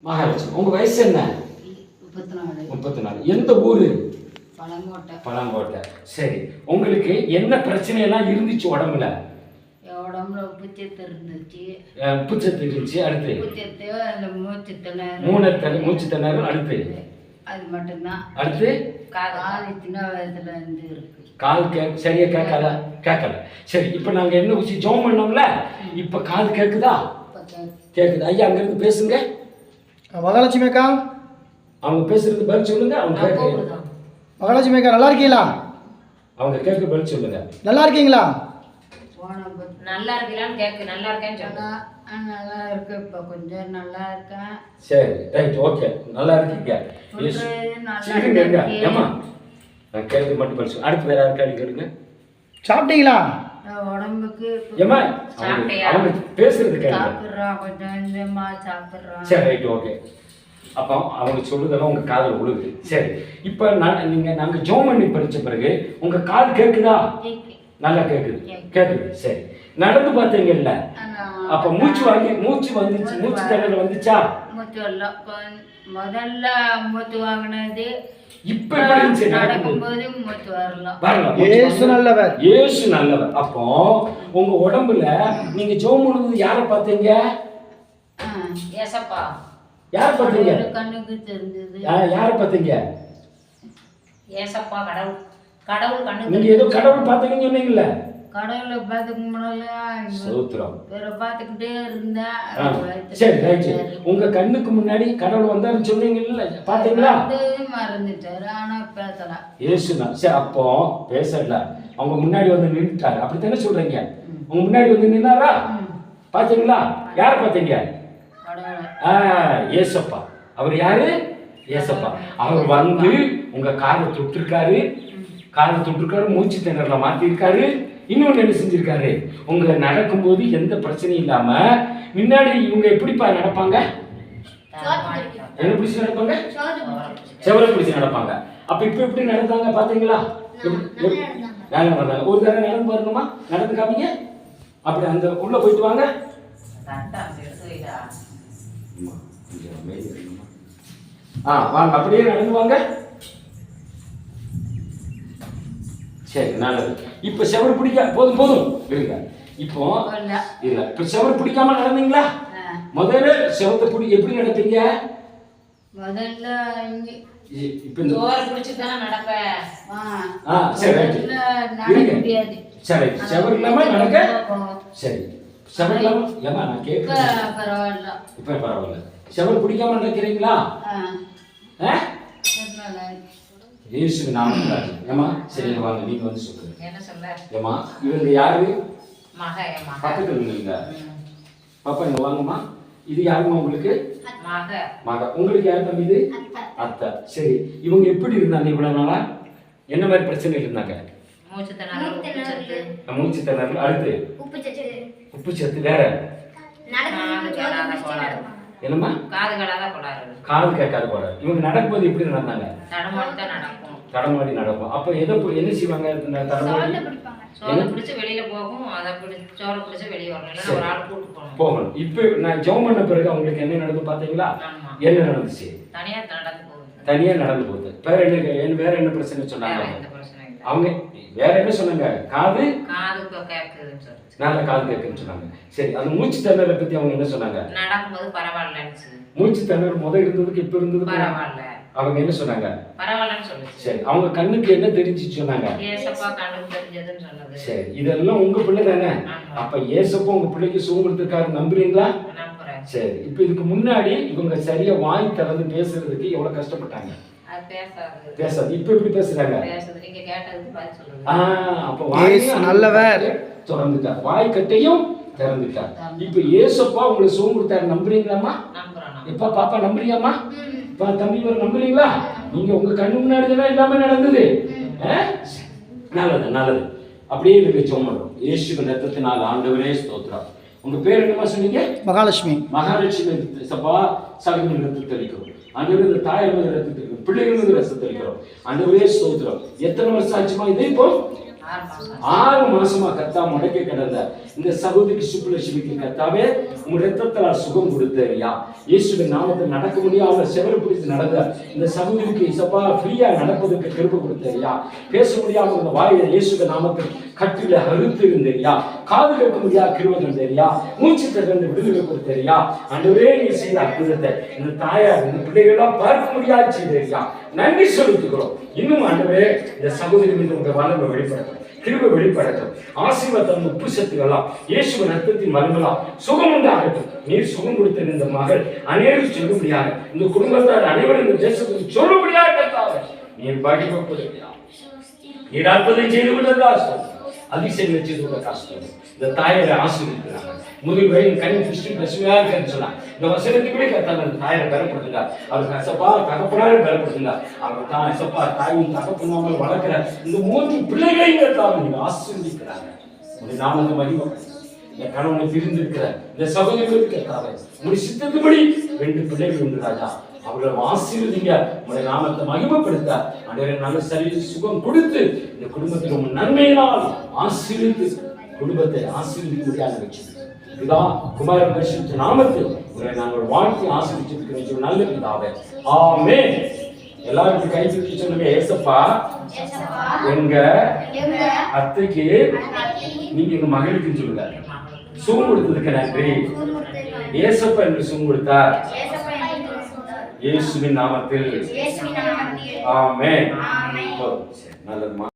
மகாலட்சுமி. உங்க வயசு என்ன? 34. 34. எந்த ஊரு? பழங்கோட்டை. பழங்கோட்டை. சரி, உங்களுக்கு என்ன பிரச்சனை எல்லாம் இருந்துச்சு உடம்புல? உடம்புல உப்புச்சத்து இருந்துச்சு. உப்புச்சத்து இருந்துச்சு. அடுத்து உப்புச்சத்து, அந்த மூச்சு திணறல். மூச்சு திணறல். அடுத்து அது மட்டும்தான். அடுத்து கால் சின்ன வயசுல இருந்து இருக்கு. கால் சரியா கேட்கல. சரி, இப்ப நாங்க என்ன ஊசி ஜோம் பண்ணோம்ல, இப்ப கால் கேக்குதா? கேக்குது. ஐயா அங்க இருந்து பேசுங்க. மகாலட்சுமி அக்கா, அவங்க பேசுறது பதில் சொல்லுங்க. அவங்க கேட்க. மகாலட்சுமி அக்கா நல்லா இருக்கீங்களா? அவங்க கேட்க பதில் சொல்லுங்க. நல்லா இருக்கீங்களா? நல்லா இருக்கீங்களான்னு கேட்கு. நல்லா இருக்கேன்னு சொன்னா. நல்லா இருக்கு. இப்போ கொஞ்சம் நல்லா இருக்கேன். சரி, ரைட், ஓகே. நல்லா இருக்கீங்க. ஏமா நான் கேட்க மட்டும் பதில் சொல்லு. அடுத்து வேற யாருக்காடி கேளுங்க. சாப்பிட்டீங்களா? உடம்புக்கு ஏமா சாப்பிட்டியா? அவங்க பேசுறது கேளுங்க. சாப்பிட்றான், கொஞ்சம் கொஞ்சமா சாப்பிட்றான். சரி, ரைட், ஓகே. அப்போ அவங்க சொல்றதெல்லாம் உங்க காதுல விழுகுது. சரி, இப்போ நாங்க ஜோம் பண்ணி படிச்ச பிறகு உங்க காது கேக்குதா? நல்லா கேக்குது. சரி, நடந்து பார்த்தீங்கல்ல, அப்ப மூச்சு வந்துச்சு. மூச்சு திணறல் வந்துச்சா? மூச்சு வரல. முதல்ல மூச்சு வாங்கினது. இப்ப எப்படி இருந்துச்சு? நடக்கும்போது மூச்சு வரல. இயேசு நல்லவர். இயேசு நல்லவர். அப்போ உங்க உடம்புல நீங்க ஜெபம் பண்ணுறது யாரை பார்த்தீங்க? ஏசப்பா. யாரை பார்த்தீங்க? கண்ணுக்கு தெரிஞ்சது. யாரை பார்த்தீங்க? ஏசப்பா. கடவுள் கண்ணுக்கு. நீங்க ஏதோ கடவுள் பார்த்தீங்கன்னு சொன்னீங்கல்ல. கடவுளை பார்த்துக்க முடியல. சூத்திரம். வேற பார்த்துக்கிட்டே இருந்தேன். சரி, ரைட். உங்க கண்ணுக்கு முன்னாடி கடவுள் வந்தாருன்னு சொன்னீங்கல்ல, பாத்தீங்களா? மறந்துட்டாரு, ஆனா பேசலாம். இயேசுனா. சரி, அப்போ பேசல. அவங்க முன்னாடி வந்து நின்றுட்டாரு. அப்படித்தானே சொல்றீங்க? உங்க முன்னாடி வந்து நின்னாரா? பாத்தீங்களா? யார பாத்தீங்க? ஏசப்பா. அவர் யாரு? ஏசப்பா. அவர் வந்து உங்க காதை தொட்டிருக்காரு. மூச்சு திணறல மாத்திருக்காரு. இன்னொன்று என்ன செஞ்சிருக்காரு? உங்களை நடக்கும்போது எந்த பிரச்சனையும் இல்லாம முன்னாடி இவங்க எப்படிப்பா நடப்பாங்க? என்ன பிடிச்சி நடப்பாங்க? செவரை பிடிச்சி நடப்பாங்க. அப்ப இப்ப எப்படி நடந்தாங்க பாத்தீங்களா? ஒரு தடவை நடந்து பாருங்கம்மா. நடந்து காமிங்க. அப்படி அந்த உள்ள போயிட்டு வாங்க. வாங்க, அப்படியே நடந்து வாங்க. சரி, நல்லது. இப்ப செவரு பிடிக்க போதும் இருங்க. இப்போ இல்ல, இப்ப செவரு பிடிக்காம நடந்தீங்களா? முதல்ல செவத்தை எப்படி நடப்பீங்க? முதல்ல இப்ப இந்த ஓர் பிடிச்சு தானே நடப்பேன். சரி, முடியாது. சரி, செவரு இல்லாம நடக்க. சரி, செவரு இல்லாம ஏமா நான் கேட்கிறேன். பரவாயில்ல. இப்ப பரவாயில்ல. செவரு பிடிக்காம நடக்கிறீங்களா? இயேசு நாமத்தினால. ஏமா சரி, வாங்க, நீங்க வந்து சொல்லுங்க. என்ன சொல்ல? ஏமா இவங்க யாரு? மக. பக்கத்துல இல்லைங்க. பாப்பா இங்க வாங்கம்மா. இது யாருமா உங்களுக்கு? மக. உங்களுக்கு யாரு தம்பி? இது அத்தை. சரி, இவங்க எப்படி இருந்தாங்க இவ்வளவு நாளா? என்ன மாதிரி பிரச்சனை இருந்தாங்க? மூச்சு திணறல். அடுத்து உப்புச்சத்து. வேற என்னம்மா? காது கேட்காது போல. இவங்க நடக்கும்போது எப்படி நடந்தாங்க? தடமாடி நடக்கும். அப்ப எதை என்ன செய்வாங்க? தடமாடி வெளியில போகும். போகணும். இப்ப நான் ஜெபம் பண்ண பிறகு அவங்களுக்கு என்ன நடந்து பாத்தீங்களா? என்ன நடந்துச்சு? தனியா நடந்து போகுது. வேற என்ன பிரச்சனை சொன்னாங்க? அவங்க வேற என்ன சொன்னாங்க? காது நல்ல காது கேட்குன்னு சொன்னாங்க. சரி, அந்த மூச்சு திணறலை பத்தி அவங்க என்ன சொன்னாங்க? நடக்கும்போது பரவாயில்ல. மூச்சு திணறல் முதல் இருந்ததுக்கு இப்ப இருந்தது பரவாயில்ல. அவங்க என்ன சொன்னாங்க? பரவாயில்லன்னு சொல்லுச்சு. சரி, அவங்க கண்ணுக்கு என்ன தெரிஞ்சு சொன்னாங்க? ஏசப்பா கண்ணுக்கு தெரிஞ்சதுன்னு சொன்னது. சரி, இதெல்லாம் உங்க பிள்ளை தானே? அப்ப ஏசப்பா உங்க பிள்ளைக்கு சுகம் கொடுத்திருக்காரு, நம்புறீங்களா? நம்புறேன். சரி, இப்ப இதுக்கு முன்னாடி இவங்க சரியா வாய் திறந்து பேசுறதுக்கு எவ்வளவு கஷ்டப்பட்டாங்க? பேசாது. இப்ப எப்படி பேசுறாங்க? நீங்க கேட்டதுக்கு பதில் சொல்லுங்க. அப்ப வாய் நல்லவர் திறந்துட்டார், வாய் கட்டையும் திறந்துட்டார். இப்ப ஏசப்பா உங்களுக்கு சுகம் கொடுத்தாரு, நம்புறீங்களாமா? எப்பா பாப்பா நம்புறீங்கம்மா? தம்பி நம்புறீங்களா? நீங்க உங்க கண்ணு முன்னாடி எல்லாமே நடந்தது. நல்லது. அப்படியே நீங்க ஜெபம் பண்றோம். இயேசுவின் ரத்தத்தினால் ஆண்டவரே ஸ்தோத்திரம். உங்க பேர் என்னமா சொன்னீங்க? மகாலட்சுமி. சபா சகோதரி ரத்தத்தை அளிக்கிறோம். ஆண்டவரே இந்த தாயார் மீது ரத்தத்தை அளிக்கிறோம். பிள்ளைகள் மீது ரத்தத்தை அளிக்கிறோம். ஆண்டவரே ஸ்தோத்திரம். எத்தனை வருஷம் ஆச்சுமா இது? இப்போ 6 மாசமா கத்தா முடக்க கிடந்த இந்த சகோதரிக்கு சுப்புலட்சுமிக்கு கத்தாவே உங்க ரத்தத்தால் சுகம் கொடுத்தறியா. இயேசுவின் நாமத்தில் நடக்க முடியாம செவரு பிடித்து நடந்த இந்த சகோதரிக்கு இசப்பா ஃப்ரீயா நடப்பதற்கு கிருபை கொடுத்தறியா. பேச முடியாம இந்த வாயை இயேசுவின் நாமத்தில் கட்டில அறுத்து இருந்தறியா. காது கேட்க முடியாத கிருபை தந்தறியா. மூச்சு தகர்ந்து விடுதலை கொடுத்தறியா. ஆண்டவரே நீ செய்த அற்புதத்தை இந்த தாயார் இந்த பிள்ளைகளெல்லாம் பார்க்க முடியாது செய்தறியா. நன்றி செலுத்துகிறோம். இன்னும் ஆண்டவரே இந்த சகோதரி மீது உங்க வல்லமை வெளிப்படட்டும், கிருபை வெளிப்படட்டும். ஆசீர்வாதம் உப்பு சத்துக்கெல்லாம் இயேசுவின் ரத்தத்தின் வல்லமெல்லாம் சுகம் உண்டாகட்டும். நீர் சுகம் கொடுத்த இந்த மகள் அனைவரும் சொல்ல முடியாது, இந்த குடும்பத்தார் அனைவரும் இந்த தேசத்துக்கு சொல்ல முடியாது கர்த்தாவே. நீர் பாதிக்கப்படுகிறா. நீர் அற்புதம் செய்து விட்டதா அதிசயம் செய்து விட காசு. இந்த தாயரை ஆசீர்வதிக்கிறாங்க. முதல் வயது கண் கிறிஸ்டி பசுமையா இருக்குன்னு சொன்னாங்க. இந்த வசனத்துக்குள்ளே கத்தாங்க அந்த தாயரை பலப்படுத்துங்க. அவருக்கு அசப்பா தகப்பனாரு பலப்படுத்துங்க. அவர் தான் அசப்பா தாயும் தகப்பனாமல் வளர்க்கிற இந்த 3 பிள்ளைகளையும் கத்தாங்க நீங்க ஆசீர்வதிக்கிறாங்க. உங்க நாமத்தை மகிமை இந்த கணவனை பிரிந்திருக்கிற இந்த சகோதரிகளுக்கு கத்தாங்க உங்களுடைய சித்தத்துபடி 2 பிள்ளைகள் உண்டு ராஜா. அவர்களை ஆசீர்வதிங்க. உங்களுடைய நாமத்தை மகிமைப்படுத்த அன்றைய நல்ல சரீர சுகம் கொடுத்து இந்த குடும்பத்தில் உங்க நன்மையினால் ஆசீர்வித்து குடும்பத்தை ஆசீர்வதிக்க முடியாத வச்சு பிதா குமார பரிசுத்த நாமத்தில் உங்களை நாங்கள் வாழ்க்கை ஆசீர்வதிச்சிருக்கிறோம் நல்ல பிதாவே. ஆமென். எல்லாருக்கும் கை தூக்கி சொல்லுங்க, ஏசப்பா எங்க அத்தைக்கு நீங்க எங்க மகளுக்கு சொல்லுங்க சுகம் கொடுத்ததுக்கு நன்றி. ஏசப்பா என்று சுகம் கொடுத்தார் இயேசுவின் நாமத்தில். ஆமென். நல்லதுமா.